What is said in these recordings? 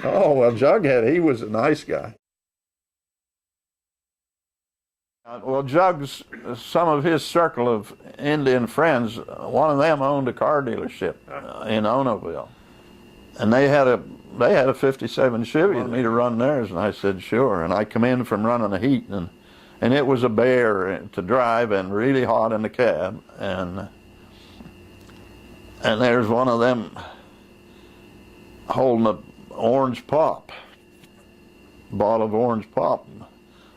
Oh, well, Jughead, he was a nice guy. Well, Jug's, some of his circle of Indian friends, one of them owned a car dealership in Onoville. And they had a 57 Chevy and me to run theirs, and I said, sure. And I come in from running a heat, and it was a bear to drive and really hot in the cab. And there's one of them holding a orange pop, bottle of orange pop.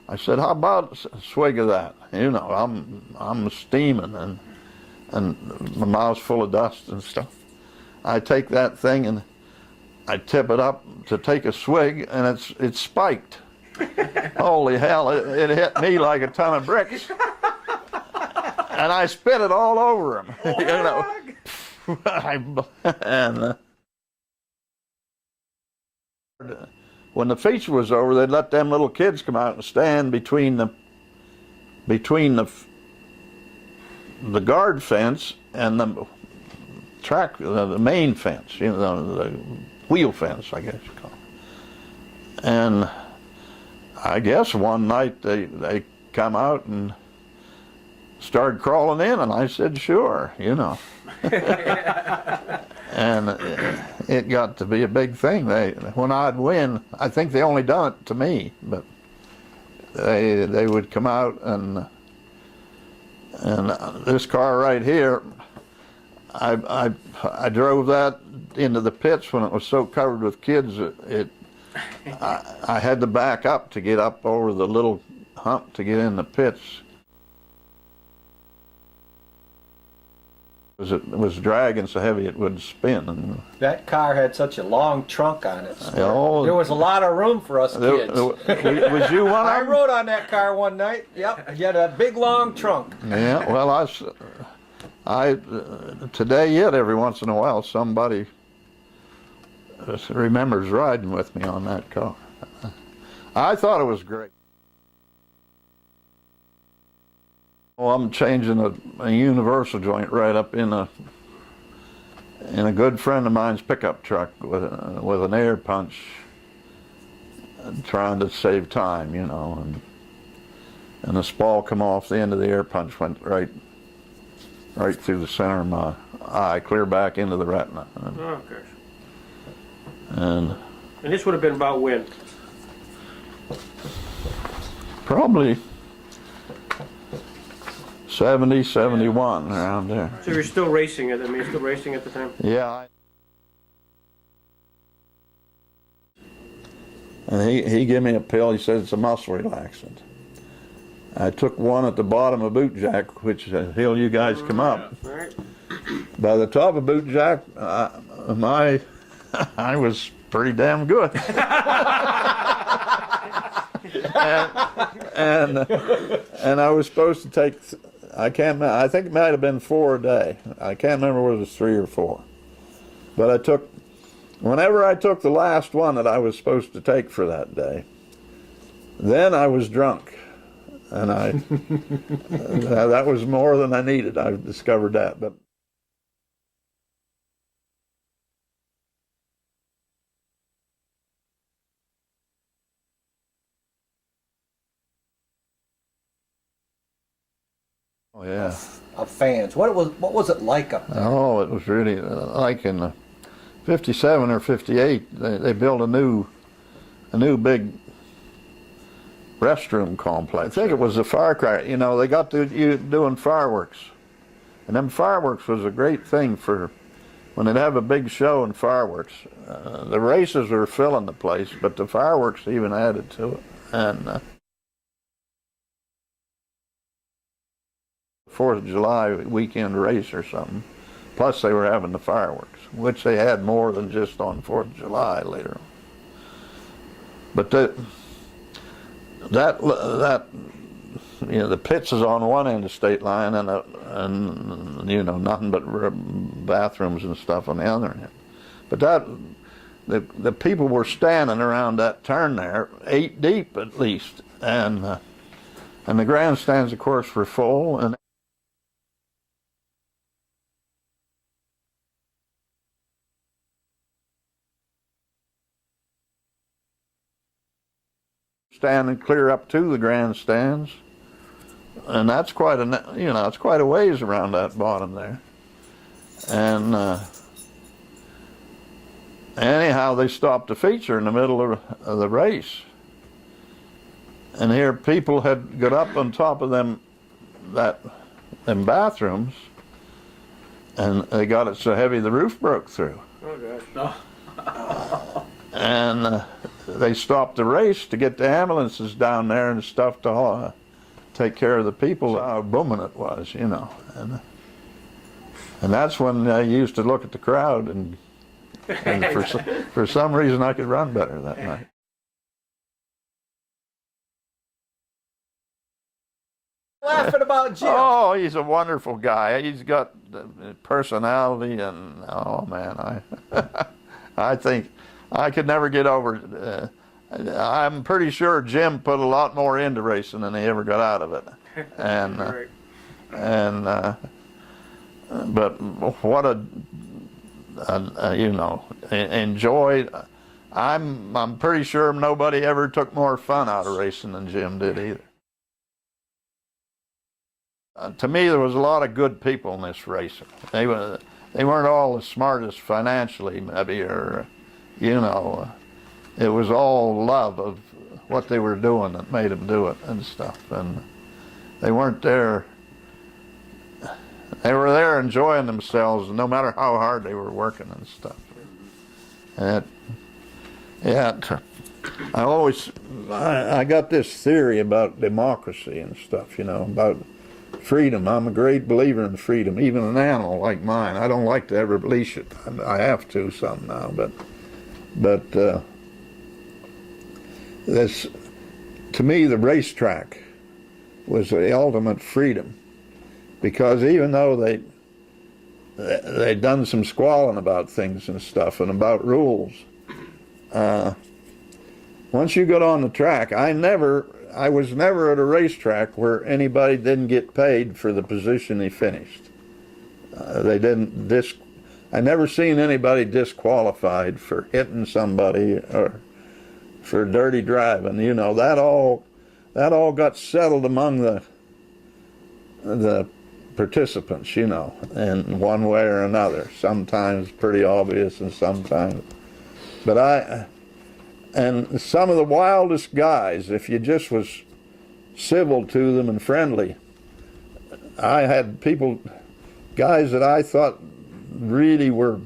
I said, how about a swig of that? You know, I'm steaming and my mouth's full of dust and stuff. I take that thing and I tip it up to take a swig, and it's spiked. Holy hell, it hit me like a ton of bricks. And I spit it all over him, you know. And when the feature was over, they'd let them little kids come out and stand between the guard fence and the track, the main fence, you know, the wheel fence, I guess you call it. And I guess one night they come out and started crawling in, and I said, sure, you know. And it got to be a big thing. When I'd win, I think they only done it to me, but they would come out, and this car right here, I drove that into the pits when it was so covered with kids. I had to back up to get up over the little hump to get in the pits. It was dragging so heavy it would spin. That car had such a long trunk on it. Oh, there was a lot of room for us kids. Was you one of them? I rode on that car one night. Yep, you had a big long trunk. Yeah, well, I today yet every once in a while somebody remembers riding with me on that car. I thought it was great. Well, I'm changing a universal joint right up in a good friend of mine's pickup truck with an air punch, trying to save time, you know, and the spall come off the end of the air punch, went right through the center of my eye, clear back into the retina. Oh gosh. And this would have been about when? Probably 70, 71, around there. So you're still racing it? I mean, you're still racing at the time? Yeah. And he gave me a pill. He said it's a muscle relaxant. I took one at the bottom of boot jack, which hill you guys come up. Right. By the top of boot jack, I was pretty damn good. and I was supposed to take, I think it might have been 4 a day. I can't remember whether it was 3 or 4. But whenever I took the last one that I was supposed to take for that day, then I was drunk. And that was more than I needed. I discovered that. But oh yeah, Of fans. What was it like up there? oh, it was really like in '57 or '58. They built a new big restroom complex. I think it was a firecracker. You know, they got to doing fireworks, and them fireworks was a great thing for when they'd have a big show and fireworks. The races were filling the place, but the fireworks even added to it. And 4th of July weekend race or something. Plus they were having the fireworks, which they had more than just on 4th of July later on. But that you know, the pits is on one end of Stateline, and you know, nothing but bathrooms and stuff on the other end. But the people were standing around that turn there, 8 deep at least, and the grandstands, of course, were full. And standing clear up to the grandstands, and that's quite a, you know, it's quite a ways around that bottom there. And anyhow, they stopped the feature in the middle of the race, and here people had got up on top of them bathrooms, and they got it so heavy the roof broke through. Oh gosh. And they stopped the race to get the ambulances down there and stuff to take care of the people. How booming it was, you know. And that's when I used to look at the crowd, and for some reason I could run better that night. Laughing about Jim. Oh, he's a wonderful guy. He's got personality, and oh man, I think I could never get over. I'm pretty sure Jim put a lot more into racing than he ever got out of it, and but what a you know, enjoy. I'm pretty sure nobody ever took more fun out of racing than Jim did either. To me, there was a lot of good people in this racing. They weren't all as smart as financially, maybe, or, you know, it was all love of what they were doing that made them do it and stuff. And they weren't there. They were there enjoying themselves, no matter how hard they were working and stuff. And I got this theory about democracy and stuff, you know, about freedom. I'm a great believer in freedom. Even an animal like mine, I don't like to ever leash it. I have to some now, but this, to me, the racetrack was the ultimate freedom, because even though they'd done some squalling about things and stuff and about rules, once you got on the track, I was never at a racetrack where anybody didn't get paid for the position they finished. I never seen anybody disqualified for hitting somebody or for dirty driving. You know, that all got settled among the participants, you know, in one way or another. Sometimes pretty obvious, and sometimes. But and some of the wildest guys, if you just was civil to them and friendly, I had guys that I thought really were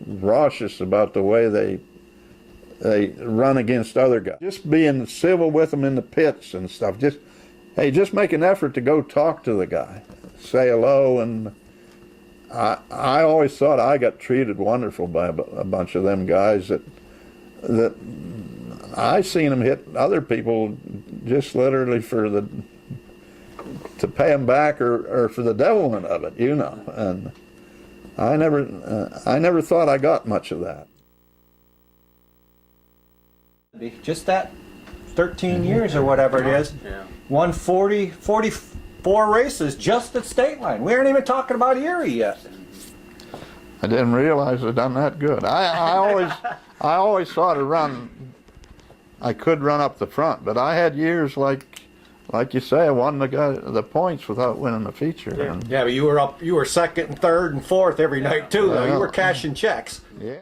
raucous about the way they run against other guys. Just being civil with them in the pits and stuff. Just make an effort to go talk to the guy, say hello, and I always thought I got treated wonderful by a bunch of them guys that I seen them hit other people just literally to pay them back or for the devilment of it, you know. And I never thought I got much of that. Just that 13 years or whatever it is. Yeah. Won 44 races just at Stateline. We aren't even talking about Erie yet. I didn't realize I'd done that good. I always thought I could run up the front, but I had years like you say, I won the points without winning the feature. Yeah. And, Yeah, but you were second and third and fourth every night too, though. You were cashing checks. yeah.